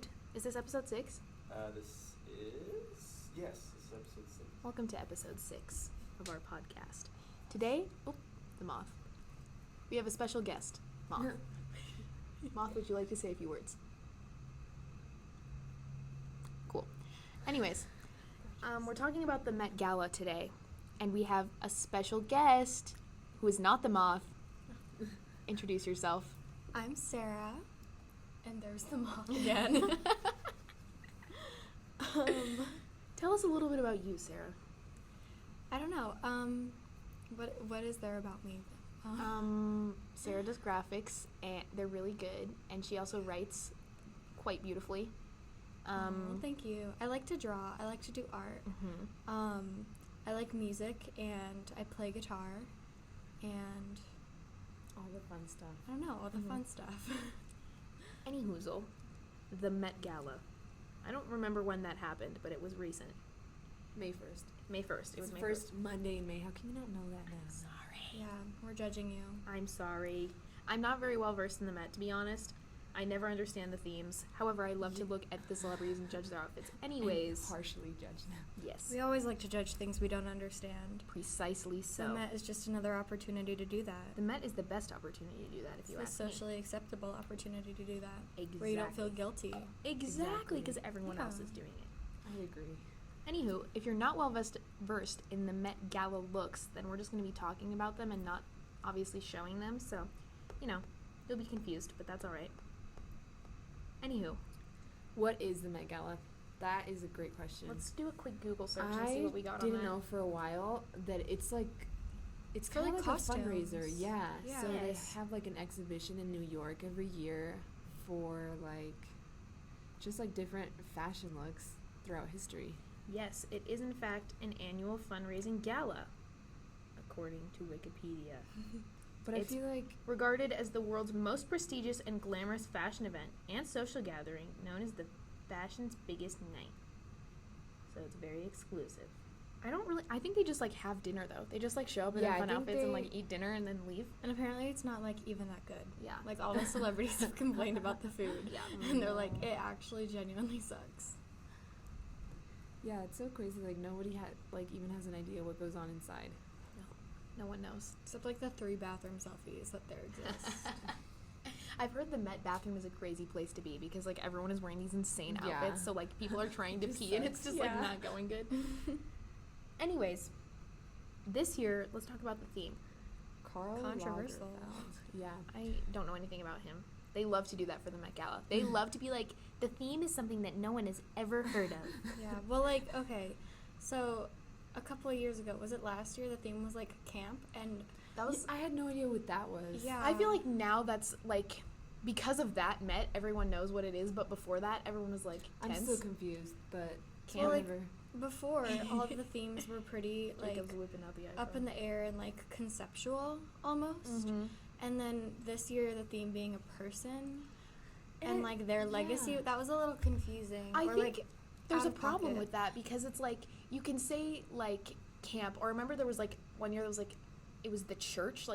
episode. Is this episode 6? This is episode 6. Welcome to episode 6 of our podcast. Today, the moth. We have a special guest, Moth. Moth, would you like to say a few words? Cool. Anyways, we're talking about the Met Gala today, and we have a special guest who is not the moth. Introduce yourself. I'm Sarah, and there's the moth again. Tell us a little bit about you, Sarah. I don't know. What is there about me? Sarah does graphics, and they're really good, and she also writes quite beautifully. Thank you. I like to draw. I like to do art. Mm-hmm. I like music, and I play guitar, and all the fun stuff. I don't know, all the fun stuff. Any hoozle, the Met Gala. I don't remember when that happened, but it was recent. May 1st. May 1st. It was It's May the first Monday in May. How can you not know that now? Sorry. Yeah, we're judging you. I'm sorry. I'm not very well versed in the Met, to be honest. I never understand the themes. However, I love to look at the celebrities and judge their outfits. Anyways. And partially judge them. Yes. We always like to judge things we don't understand. Precisely so. The Met is just another opportunity to do that. The Met is the best opportunity to do that, if you It's ask a me. socially acceptable opportunity to do that. Exactly. Where you don't feel guilty. Exactly, because everyone Yeah. else is doing it. I agree. Anywho, if you're not well versed in the Met Gala looks, then we're just going to be talking about them and not obviously showing them. So, you'll be confused, but that's all right. Anywho, What is the Met Gala? That is a great question. let's do a quick Google search and see what we got I on that. didn't know for a while that it's kind For, of like, like costumes. a fundraiser. Yeah. Yeah. So they Yes. have like an exhibition in New York every year for just different fashion looks throughout history. Yes, it is in fact an annual fundraising gala, according to Wikipedia. But It's I feel like Regarded as the world's most prestigious and glamorous fashion event and social gathering, known as the fashion's biggest night. So it's very exclusive. I think they just have dinner though. They just show up in Yeah, their I fun think outfits and they- eat dinner and then leave. And apparently it's not even that good. Yeah. All the celebrities have complained about the food. Yeah. And they're like, it actually genuinely sucks. yeah, it's so crazy. Nobody even has an idea what goes on inside. No one knows. Except the 3 bathroom selfies that there exist. I've heard the Met bathroom is a crazy place to be because everyone is wearing these insane Yeah. outfits, so people are trying to Just pee and it's just Yeah. not going good. Anyways, this year let's talk about the theme. Karl Controversial. Lagerfeld. Yeah. I don't know anything about him. They love to do that for the Met Gala. They love to be the theme is something that no one has ever heard of. Yeah. Well, okay. So, a couple of years ago, was it last year, the theme was camp? And That was. I had no idea what that was. Yeah. I feel now that's because of that Met, everyone knows what it is. But before that, everyone was tense. I'm still confused, but Can't Well, remember. before, all of the themes were pretty, Jacob's whipping out the iPhone. up in the air and, conceptual, almost. Mhm. And then this year, the theme being a person and, And their legacy, yeah. that was a little confusing. I or, think there's out a of problem pocket. with that because it's you can say camp, or remember there was one year there was it was the church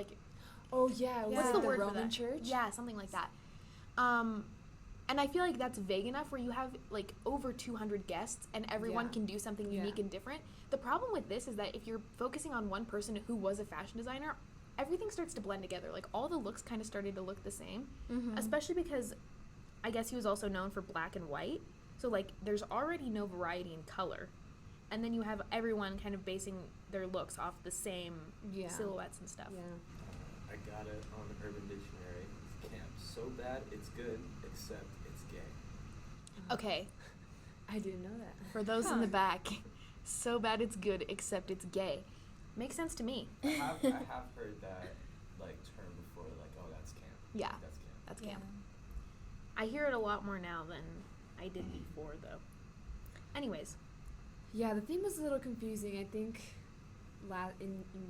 Oh yeah, What's was the it the word for Roman that? Church? Yeah, something like that. And I feel that's vague enough where you have over 200 guests and everyone Yeah. can do something Yeah. unique and different. The problem with this is that if you're focusing on one person who was a fashion designer, everything starts to blend together. All the looks kind of started to look the same, Mhm. especially because I guess he was also known for black and white. So there's already no variety in color. And then you have everyone kind of basing their looks off the same Yeah. silhouettes and stuff. Yeah. I got it on the Urban Dictionary. It's camp. So bad it's good, except it's gay. Okay, I didn't know that. for those in Huh. the back, so bad it's good except it's gay. Makes sense to me. I have heard that term before. Oh, that's camp. Yeah, That's camp. that's Yeah. camp. I hear it a lot more now than I did before, though. Anyways, Yeah, the theme was a little confusing. I think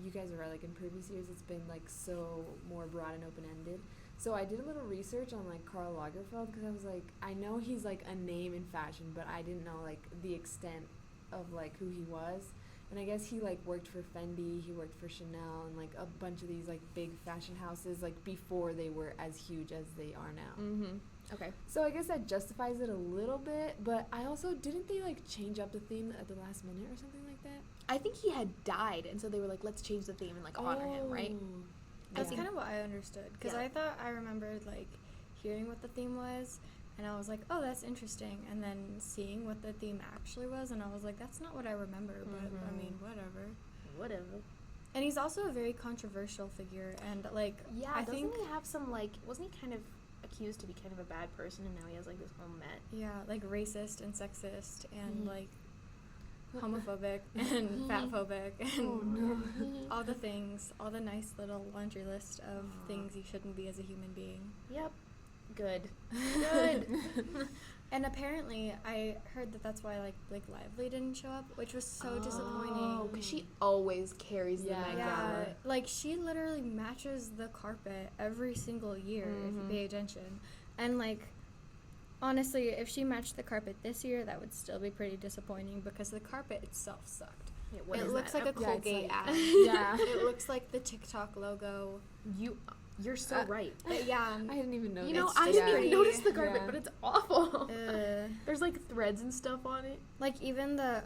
you guys are right, in previous years it's been so more broad and open-ended. So I did a little research on Karl Lagerfeld because I was I know he's a name in fashion, but I didn't know the extent of who he was. And I guess he worked for Fendi, he worked for Chanel, and a bunch of these big fashion houses before they were as huge as they are now. mm-hmm. Okay. So I guess that justifies it a little bit, but I also didn't they like change up the theme at the last minute or something like that? I think he had died, and so they were like, let's change the theme and like honor him, right? That's Yeah. kind of what I understood. Because Yeah. I thought I remembered, like, hearing what the theme was, and I was like, oh, that's interesting. And then seeing what the theme actually was, and I was like, that's not what I remember, but I Mhm. mean, whatever. Whatever. And he's also a very controversial figure, and, like, Yeah, I doesn't think, he have some, like, wasn't he kind of accused to be kind of a bad person, and now he has, like, this whole Met? yeah, like, racist and sexist and, Mhm. like, homophobic and fatphobic and Oh no. all the things, all the nice little laundry list of Aw. things you shouldn't be as a human being. Yep. Good. Good. And apparently, I heard that that's why, like, Blake Lively didn't show up, which was so disappointing. Oh, because she always carries the Yeah. Met Yeah, Gala. like, she literally matches the carpet every single year, if you Mhm. pay attention. And, like, honestly, if she matched the carpet this year, that would still be pretty disappointing because the carpet itself sucked. Yeah, what It is looks that? like a Yeah, it's Colgate like- ad. Yeah. It looks like the TikTok logo. You're so right. But yeah, I didn't even know. You know, It's I just didn't even pretty- notice the carpet, yeah. but it's awful. uh, There's like threads and stuff on it. like even the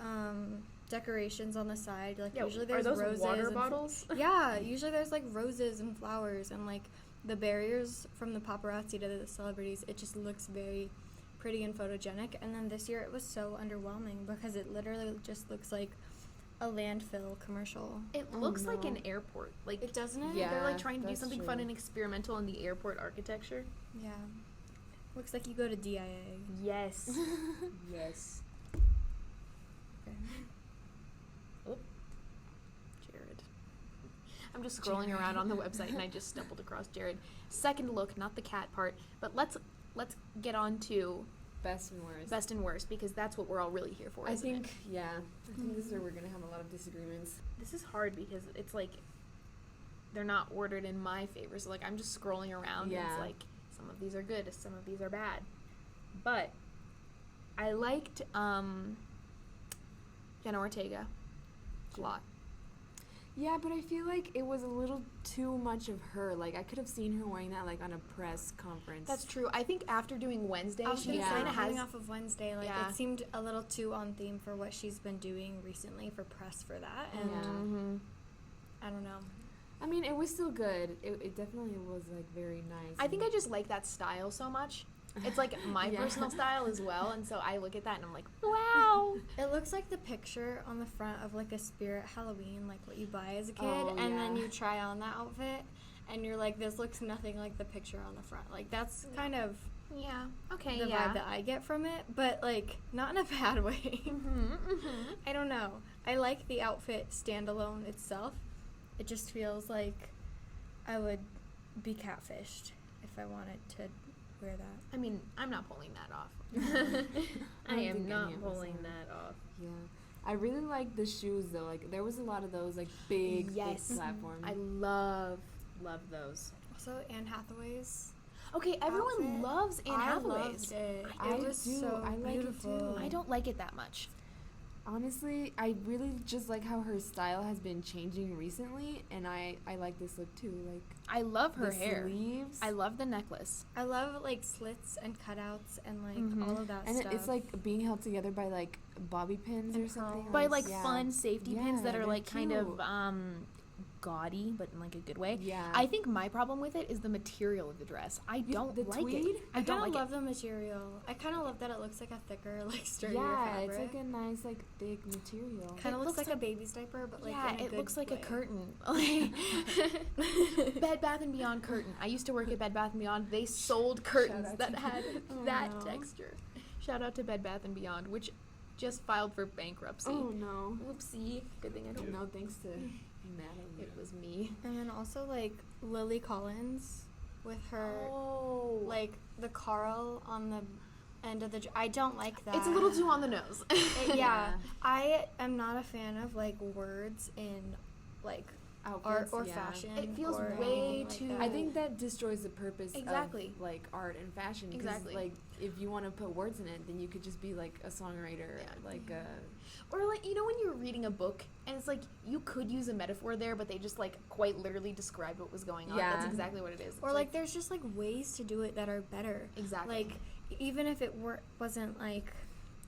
decorations on the side, like Yeah, usually are there's those roses water and bottles? yeah, usually there's like roses and flowers and like the barriers from the paparazzi to the celebrities. It just looks very pretty and photogenic. And then this year it was so underwhelming because it literally just looks like a landfill commercial. It Oh, looks like no. an airport. Like It doesn't it? Yeah. they're like trying to do that's something true. fun and experimental in the airport architecture. Yeah. Looks like you go to DIA. Yes. Yes. Okay. Jared. I'm just scrolling around on the website and I just stumbled across Jared. Second look, not the cat part, but let's get on to Best and worst. best and worst because that's what we're all really here for. I isn't it? think, yeah. I think this is where we're gonna have a lot of disagreements. This is hard because it's like they're not ordered in my favor. So like I'm just scrolling around and Yeah. it's like some of these are good, some of these are bad. But I liked Jenna Ortega a lot. Yeah, but I feel like it was a little too much of her. Like I could have seen her wearing that like on a press conference. That's true. I think after doing Wednesday, I was she gonna say, kind of has. coming off of Wednesday, like Yeah. it seemed a little too on theme for what she's been doing recently for press for that, and Yeah. Mhm. I don't know. I mean, it was still good. It definitely was like very nice. I think I just like that style so much. It's like my Yeah. personal style as well, and so I look at that and I'm like, wow. It looks like the picture on the front of like a Spirit Halloween, like what you buy as a kid, Oh, and then yeah. you try on that outfit, and you're like, this looks nothing like the picture on the front. Like that's kind of Yeah. Okay. the yeah. vibe that I get from it, but like not in a bad way. Mm-hmm. I don't know. I like the outfit standalone itself. It just feels like I would be catfished if I wanted to wear that. I mean, I'm not pulling that off. I don't am think not any of us pulling are. that off. Yeah. I really like the shoes though. Like there was a lot of those like big, Yes. thick platforms. I love those. Also, Anne Hathaway's. Okay, everyone Outfit. loves Anne I Hathaway's. loved it. I It was do. so I like it beautiful. too. I don't like it that much. Honestly, I really just like how her style has been changing recently, and I like this look too. Like I love her the hair. sleeves. I love the necklace. I love like slits and cutouts and like Mhm. all of that and stuff. it's like being held together by like bobby pins And or something. pearls. By like Yeah. fun safety pins Yeah, that are they're like kind of cute. gaudy, but in like a good way. Yeah. I think my problem with it is the material of the dress. I don't the like tweed? it. I I don't kind of like love the material. I kind of love that it looks like a thicker, like sturdier yeah, fabric. it's like a nice like thick material. Kind It of looks looks like a baby's diaper, but it. like Yeah, in a it good looks like a way. curtain. Bed Bath and Beyond curtain. I used to work at Bed Bath and Beyond. They sold curtains out that to- had Oh, that no. texture. Shout out to Bed Bath and Beyond, which just filed for bankruptcy. Oh no. Whoopsie. Good thing I don't know. No thanks to Natalie. It was me. And then also like Lily Collins with her Oh. like the Carl on the end of the. I don't like that. It's a little too on the nose. Yeah, I am not a fan of like words in like outfits or yeah. fashion. It feels or way anything like too- that. I think that destroys the purpose Exactly. of like art and fashion. 'Cause, Exactly. like if you want to put words in it, then you could just be like a songwriter, Yeah. like Or like, you know, when you're reading a book and it's like you could use a metaphor there, but they just like quite literally described what was going on. Yeah. That's exactly what it is. Or It's like there's just like ways to do it that are better. exactly. Like even if it wasn't like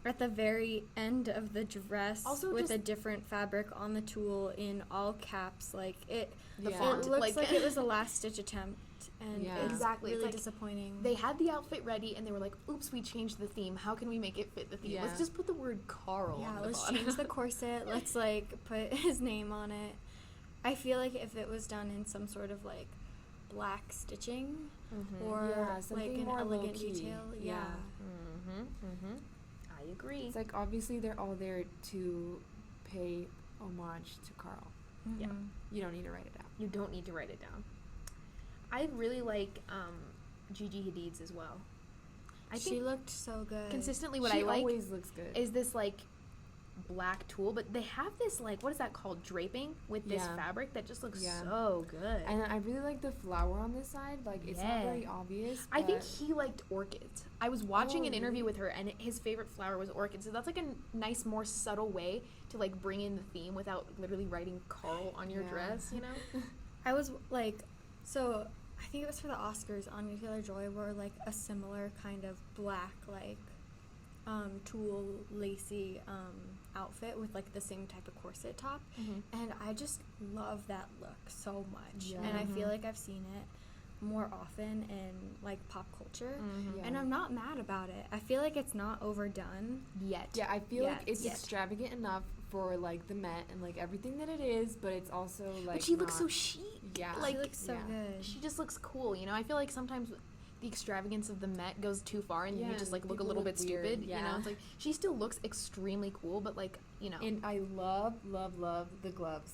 at the very end of the dress Also with just- a different fabric on the tulle in all caps, like it The Yeah. font, it looks like- like it was a last stitch attempt, and Yeah. it's Exactly. It's really like disappointing. they had the outfit ready and they were like, "Oops, we changed the theme. How can we make it fit the theme? Yeah. Let's just put the word Carl yeah, on the let's bottom." change the corset. Let's like put his name on it. I feel like if it was done in some sort of like black stitching Mhm. or Yeah, like something an more elegant low-key. detail, Yeah. Mhm. Mhm. I agree. it's like obviously they're all there to pay homage to Carl. Yeah. Mhm. You don't need to write it out. You don't need to write it down. I really like Gigi Hadid's as well. I She think looked so good. consistently what She I like always looks good. is this like black tulle, but they have this like, what is that called, draping with this Yeah. fabric that just looks Yeah. so good. And I really like the flower on this side. Like it's not very Yeah. obvious. I think but- he liked orchids. I was watching Oh, an interview really? with her, and his favorite flower was orchids. So that's like a nice, more subtle way to like bring in the theme without literally writing Carl on your Yeah. dress. You know? I was like, so I think it was for the Oscars. Anya Taylor-Joy wore like a similar kind of black like tulle lacy outfit with like the same type of corset top, and I just love that look so much. And I feel Mhm. like I've seen it more often in like pop culture, Yeah. and I'm not mad about it. I feel like it's not overdone. Yet. Yeah, I feel like Yet. it's Yet. extravagant enough for like the Met and like everything that it is, but it's also like. But she looks so not- chic. Yeah. She Like, looks so yeah. good. she just looks cool. You know, I feel like sometimes the extravagance of the Met goes too far, and Yeah, you just like look a people little look bit weird, stupid. You know, yeah. it's like she still looks extremely cool, but like, you know. And I love the gloves.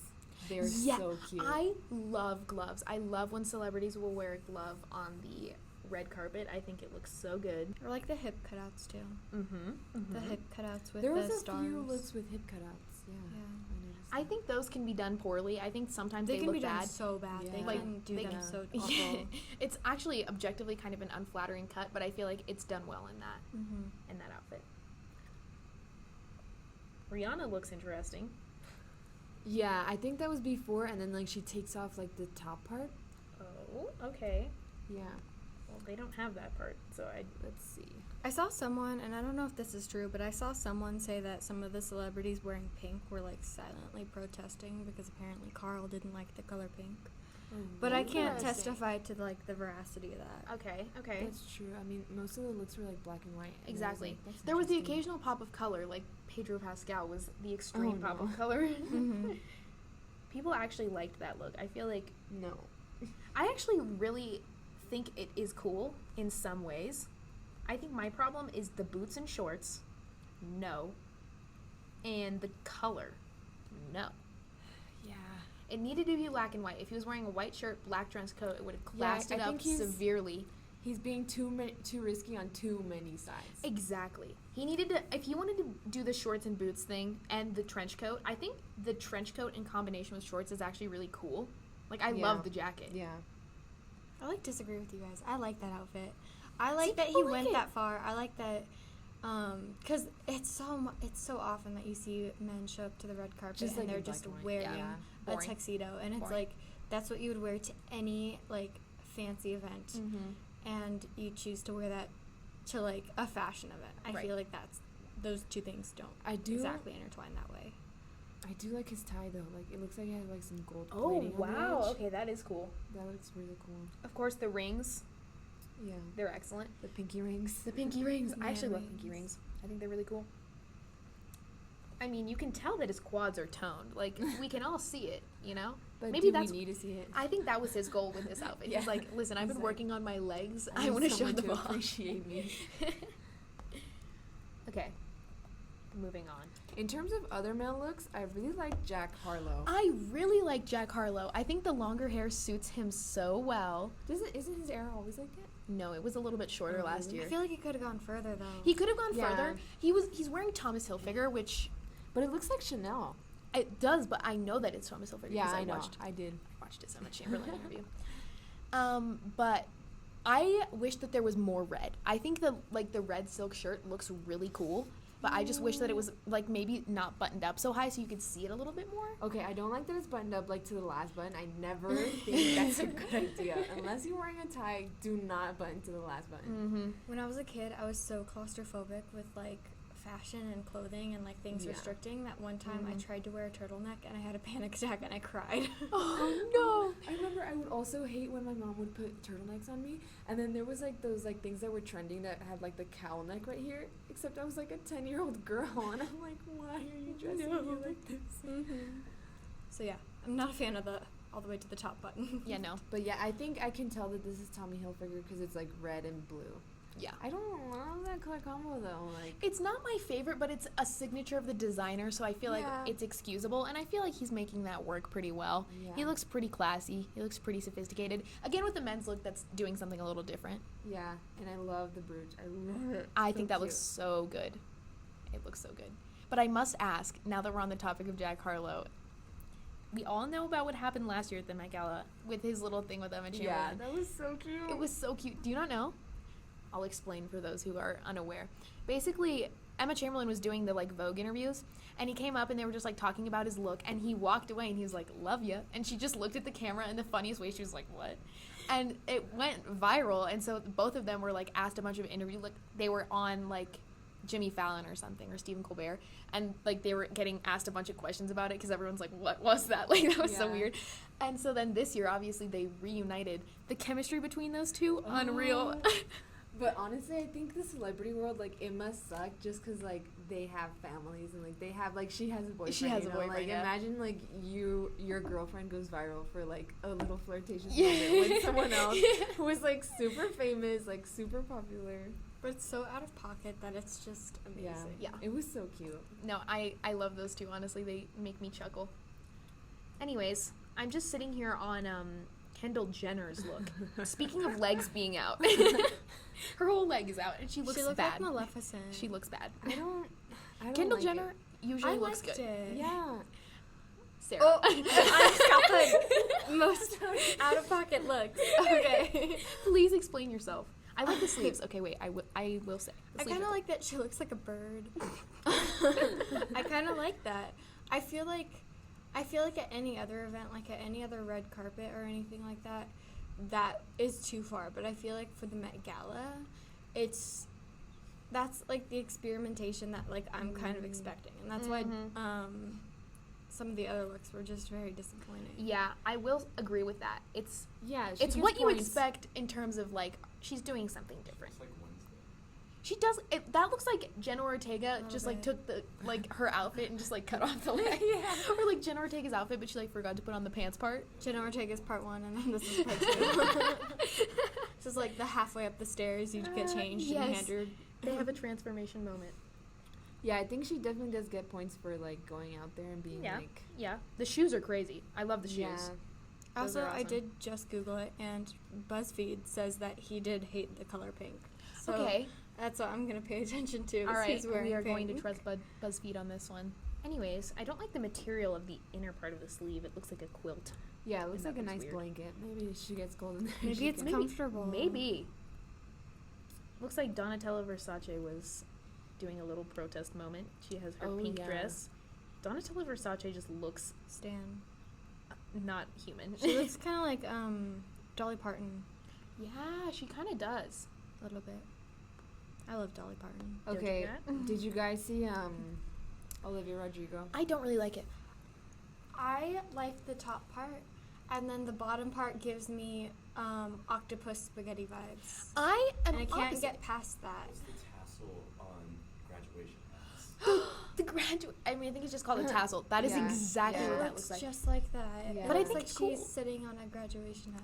They're Yeah, so cute. I love gloves. I love when celebrities will wear a glove on the red carpet. I think it looks so good. Or like the hip cutouts too. Mm-hmm. The hip cutouts with there the was a stars. few looks with hip cutouts. Yeah. Yeah. noticed I that. think those can be done poorly. I think sometimes They they can look be done bad. so bad. They Yeah. Like, can do they them can- so Yeah. awful. It's actually objectively kind of an unflattering cut, but I feel like it's done well in that Mm-hmm. outfit. Rihanna looks interesting. Yeah, I think that was before, and then like she takes off like the top part. Oh, okay. Yeah. Well, they don't have that part, so I. Let's see. I saw someone, and I don't know if this is true, but I saw someone say that some of the celebrities wearing pink were like silently protesting because apparently Carl didn't like the color pink. But I can't Interesting. testify to like the veracity of that. Okay, okay. That's true. I mean, most of the looks were like black and white. and I was Exactly. like, that's There was the interesting. occasional pop of color, like Pedro Pascal was the extreme Oh, pop no. of color. Mm-hmm. People actually liked that look. I feel like No. I actually really think it is cool in some ways. I think my problem is the boots and shorts. No. And the color. No. Yeah. It needed to be black and white. If he was wearing a white shirt, black dress coat, it would have Yeah, classed I it up think he's- severely. He's being too risky on too many sides. Exactly. He needed to, if he wanted to do the shorts and boots thing and the trench coat, I think the trench coat in combination with shorts is actually really cool. Like, I Yeah. love the jacket. Yeah. I like disagree with you guys. I like that outfit. I like See, that he people like went it. that far. I like that because it's so often that you see men show up to the red carpet Just, and like, they're in black just and white. wearing Yeah. a Boring. tuxedo, and it's Boring. like that's what you would wear to any like fancy event, Mm-hmm. and you choose to wear that to like a fashion event. I Right. feel like those two things don't I do exactly intertwine that way. I do like his tie though. Like it looks like he has like some gold Oh, plating on the wow. edge. Okay, that is cool. That looks really cool. Of course, the rings, Yeah. they're excellent. The pinky rings. The pinky rings. I Yeah, actually love rings. pinky rings. I think they're really cool. I mean, you can tell that his quads are toned. Like, we can all see it, you know? But Maybe do that's- we need to see it? I think that was his goal with this outfit. Yeah. He's like, listen, I've been He's like, working on my legs. I need want to show someone them to off. appreciate me. Okay, moving on. In terms of other male looks, I really like Jack Harlow. I really like Jack Harlow. I think the longer hair suits him so well. Isn't his hair always like that? No, it was a little bit shorter Oh, last really? year. I feel like he could have gone further though. He could have gone Yeah. further. He's wearing Thomas Hilfiger, which But it looks like Chanel. It does, but I know that it's Thomas Hilfiger Yeah, because I know. watched I did. his Emma Chamberlain interview. But I wish that there was more red. I think the red silk shirt looks really cool, but I just wish that it was like maybe not buttoned up so high so you could see it a little bit more. Okay, I don't like that it's buttoned up like to the last button. I never think that's a good idea. Unless you're wearing a tie, do not button to the last button. Mm-hmm. When I was a kid, I was so claustrophobic with like fashion and clothing and like things Yeah. restricting that one time I Mhm. tried to wear a turtleneck and I had a panic attack and I cried. Oh I remember I would also hate when my mom would put turtlenecks on me, and then there was like those like things that were trending that had like the cowl neck right here. Except I was like a 10-year-old girl, and I'm like, why are you dressing me like this? So yeah, I'm not a fan of the all the way to the top button. Yeah, no. But yeah, I think I can tell that this is Tommy Hilfiger because it's like red and blue. Yeah. I don't love that color combo though. Like, It's not my favorite, but it's a signature of the designer, so I feel like Yeah. it's excusable, and I feel like he's making that work pretty well. yeah. He looks pretty classy. He looks pretty sophisticated. Again, with the men's look, that's doing something a little different. Yeah, and I love the brooch. I love it. I So think that cute. looks so good. It looks so good. But I must ask, now that we're on the topic of Jack Harlow, we all know about what happened last year at the Met Gala with his little thing with Emma Yeah, Chamberlain. that was so cute. It was so cute. Do you not know? I'll explain for those who are unaware. Basically, Emma Chamberlain was doing the like Vogue interviews, and he came up and they were just like talking about his look, and he walked away and he was like, "Love ya," and she just looked at the camera in the funniest way. She was like, "What?" And it went viral, and so both of them were like asked a bunch of interview, like they were on like Jimmy Fallon or something, or Stephen Colbert, and like they were getting asked a bunch of questions about it because everyone's like, "What was that?" Like that was so Yeah. weird. And so then this year, obviously, they reunited. The chemistry between those two, unreal. But honestly, I think the celebrity world, like, it must suck just because, like, they have families and, like, they have, like, she has a boyfriend. She has you a know? boyfriend, Like, yeah. imagine, like, your girlfriend goes viral for, like, a little flirtatious Yeah. moment with someone else who is, like, super famous, like, super popular. But it's so out of pocket that it's just Yeah. amazing. Yeah. It was so cute. No, I love those two, honestly. They make me chuckle. Anyways, I'm just sitting here on Kendall Jenner's look. Speaking of legs being out. Her whole leg is out, and she looks She looked bad. like Maleficent. She looks bad. I don't Kendall like Jenner usually I looks liked good. it. Yeah. Sarah. Oh, I got the most out of pocket looks. Okay. Please explain yourself. I like the sleeves. Okay, wait. I will say. The I sleeves kind of are like that she looks like a bird. I kind of like that. I feel like at any other event, like at any other red carpet or anything like that, that is too far. But I feel like for the Met Gala, that's like the experimentation that like I'm kind of expecting, and that's why Mhm. some of the other looks were just very disappointing. Yeah, I will agree with that. It's Yeah. She it's gets what you points. expect in terms of like she's doing something different. It's like Wednesday. She does it. That looks like Jenna Ortega little just like bit. took the like her outfit and just like cut off the leg. Yeah. Or like Jenna Ortega's outfit, but she like forgot to put on the pants part. Jenna Ortega's part 1, and then this is part 2. This is like the halfway up the stairs you get changed and yes. hand your. They have a transformation moment. Yeah, I think she definitely does get points for, like, going out there and being, Yeah. like... Yeah, the shoes are crazy. I love the shoes. Yeah. Those Also, are I awesome. did just Google it, and BuzzFeed says that he did hate the color pink. So Okay. that's what I'm gonna pay attention to. All is right. he's wearing We are going to pink. trust BuzzFeed on this one. Anyways, I don't like the material of the inner part of the sleeve. It looks like a quilt. Yeah, it looks And like a that looks nice weird. blanket. Maybe she gets cold in there. Maybe she it's can- comfortable. Maybe. Looks like Donatella Versace was doing a little protest moment. She has her Oh, pink yeah. dress. Donatella Versace just looks Stan. not human. She looks kind of like Dolly Parton Yeah, she kind of does. a little bit. I love Dolly Parton. Don't do Okay, that. did you guys see, Olivia Rodrigo? I don't really like it. I like the top part, and then the bottom part gives me octopus spaghetti vibes. I am And I can't opposite. get past that. What's the tassel on graduation hats? The graduate. I mean, I think it's just called a tassel. That is Yeah. exactly Yeah. what It that looks looks like. just like that. Yeah. It But I looks think like it's she's cool. sitting on a graduation hat.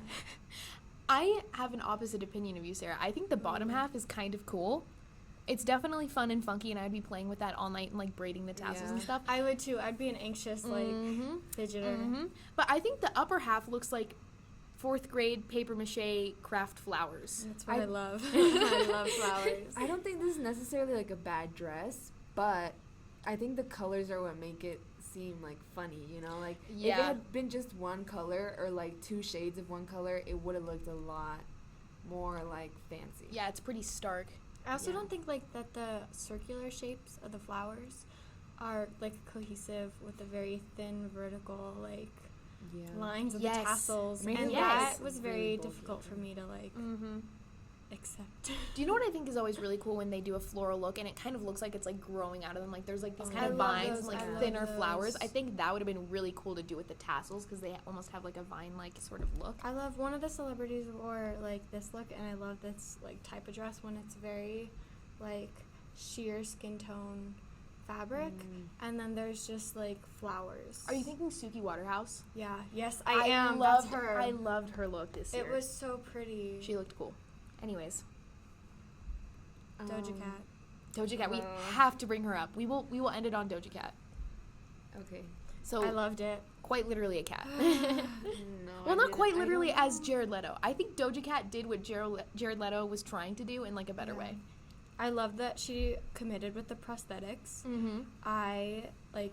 I have an opposite opinion of you, Sarah. I think the bottom half is kind of cool. It's definitely fun and funky, and I'd be playing with that all night and like braiding the tassels and Yeah. stuff. I would too. I'd be an anxious like Mhm. fidgeter. Mhm. But I think the upper half looks like 4th grade paper mache craft flowers. That's what I I- love. I love flowers. I don't think this is necessarily, like, a bad dress, but I think the colors are what make it seem like funny, you know? Like if Yeah. it had been just one color or like 2 shades of one color, it would have looked a lot more like fancy. Yeah, it's pretty stark. I also Yeah. don't think like that the circular shapes of the flowers are like cohesive with the very thin vertical like Yeah. lines of Yes. the tassels, Made and it that look was really very bulky difficult for looking. me to like Mm-hmm. accept. Do you know what I think is always really cool when they do a floral look and it kind of looks like it's like growing out of them, like there's like these Oh, kind I of love vines those, and like I love thinner flowers. those. I think that would have been really cool to do with the tassels because they almost have like a vine like sort of look. I love one of the celebrities wore like this look, and I love this like type of dress when it's very like sheer skin tone fabric, and then there's just like flowers. Are you thinking Suki Waterhouse? Yeah. Yes, I am. Loved That's her. I loved her look this year. It was so pretty. She looked cool. Anyways, Doja Cat. Doja Cat. We Uh, have to bring her up. We will end it on Doja Cat. Okay. So I loved it. quite literally a cat. No. Well, I not didn't- quite I literally don't as know. Jared Leto. I think Doja Cat did what Jared Leto was trying to do in like a better Yeah. way. I love that she committed with the prosthetics. Mm-hmm.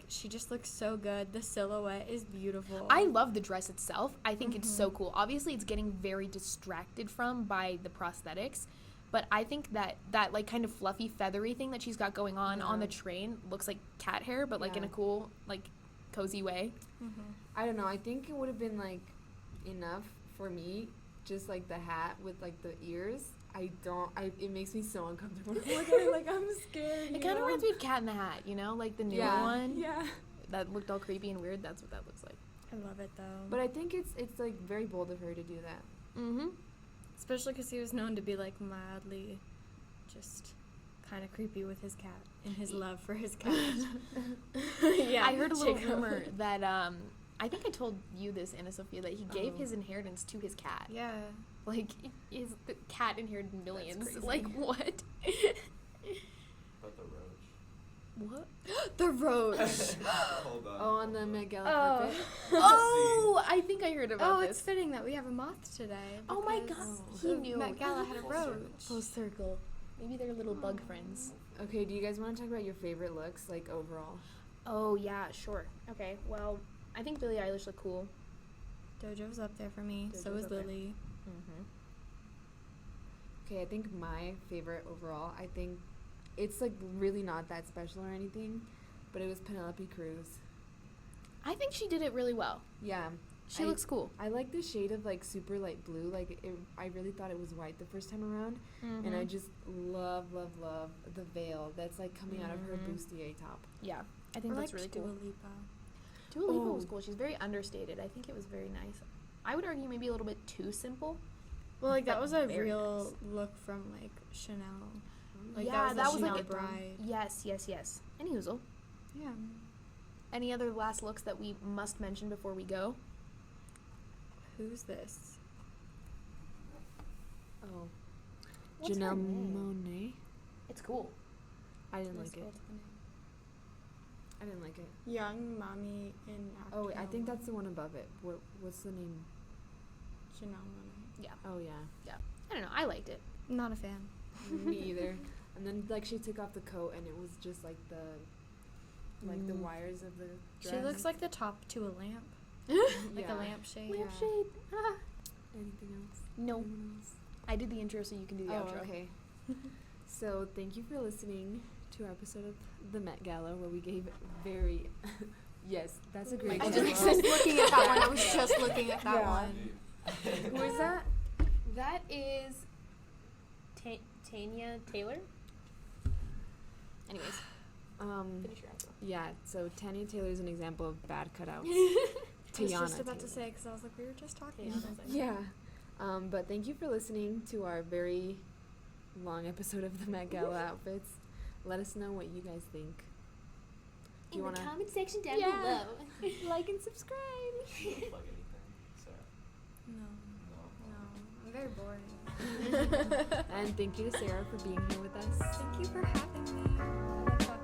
She just looks so good. The silhouette is beautiful. I love the dress itself. I think it's so Mhm. cool. Obviously, it's getting very distracted from by the prosthetics, but I think that like kind of fluffy, feathery thing that she's got going on the Yeah. train looks like cat hair, but like in a Yeah. cool, like cozy way. I don't know. I think it would have been like enough for me, just like the hat with like the ears. It makes me so uncomfortable. I'm scared. It kind of reminds me of Cat in the Hat, you know, like the newer one Yeah. that looked all creepy and weird. That's what that looks like. I love it though. But I think it's like very bold of her to do that. Mm-hmm. especially because he was known to be like mildly, just kind of creepy with his cat and his love for his cat. Yeah, I heard a little Jacob. rumor that I think I told you this, Anna Sophia, that he gave Oh. his inheritance to his cat. Yeah. Like the cat inherited millions. crazy. Like what? About the roach. What? The roach. Hold on. Oh, on the Met Gala Oh. carpet. Oh, I think I heard about Oh, this. it's fitting that we have a moth today. Oh my because god, Oh. he the knew. Met Gala had a Full circle. roach. Full circle. Maybe they're little bug friends. Okay, do you guys want to talk about your favorite looks, like overall? Oh yeah, sure. Okay, well, I think Billie Eilish looked cool. Dojo's up there for me. So Dojo's is up there. Lily. Mm-hmm. Okay, I think my favorite overall, I think it's like really not that special or anything, but it was Penelope Cruz. I think she did it really well. Yeah. She I- looks cool. I like the shade of like super light blue. I really thought it was white the first time around, and I just love the veil that's like coming out of her Mhm. bustier top. Yeah, I think I that's liked really cool. Dua Lipa. Dua Lipa was Oh. cool. She's very understated. I think it was very nice. I would argue maybe a little bit too simple. Well, like that But was a very real nice. look from like Chanel. Like yeah, that was a like Chanel bride. Yes, yes, yes. Any hoozle. Yeah. Any other last looks that we must mention before we go? Who's this? Oh, What's her Janelle name? Monáe. It's cool. I didn't like it. I didn't like it. Young mommy in. Oh, wait, I think Chanel that's the one above it. What's the name? Chanel Monáe. Yeah. Oh yeah. I don't know. I liked it. Not a fan. Me either. And then like she took off the coat and it was just like the the Mm. wires of the dress. She looks like the top to a lamp, like Yeah. a lampshade. Lampshade. Ah. Anything else? No. Anyone else? I did the intro, so you can do the Oh, outro. okay. So thank you for listening to our episode of the Met Gala where we gave very yes, that's a great I I just just was looking at that one. I was just looking at that Yeah. one. Who is that? That is Tanya Taylor. Anyways, finish your outro. Yeah, so Tanya Taylor is an example of bad cutouts. I was Tiana just about to Taylor. say because I was like, we were just talking. Tiana's like- Yeah. But thank you for listening to our very long episode of the Met Gala outfits. Let us know what you guys think. Do you In the wanna comment section down Yeah. below. like and subscribe? You don't plug anything, Sarah. No, No. no, I'm very boring. And thank you to Sarah for being here with us. Thank you for having me. I love talking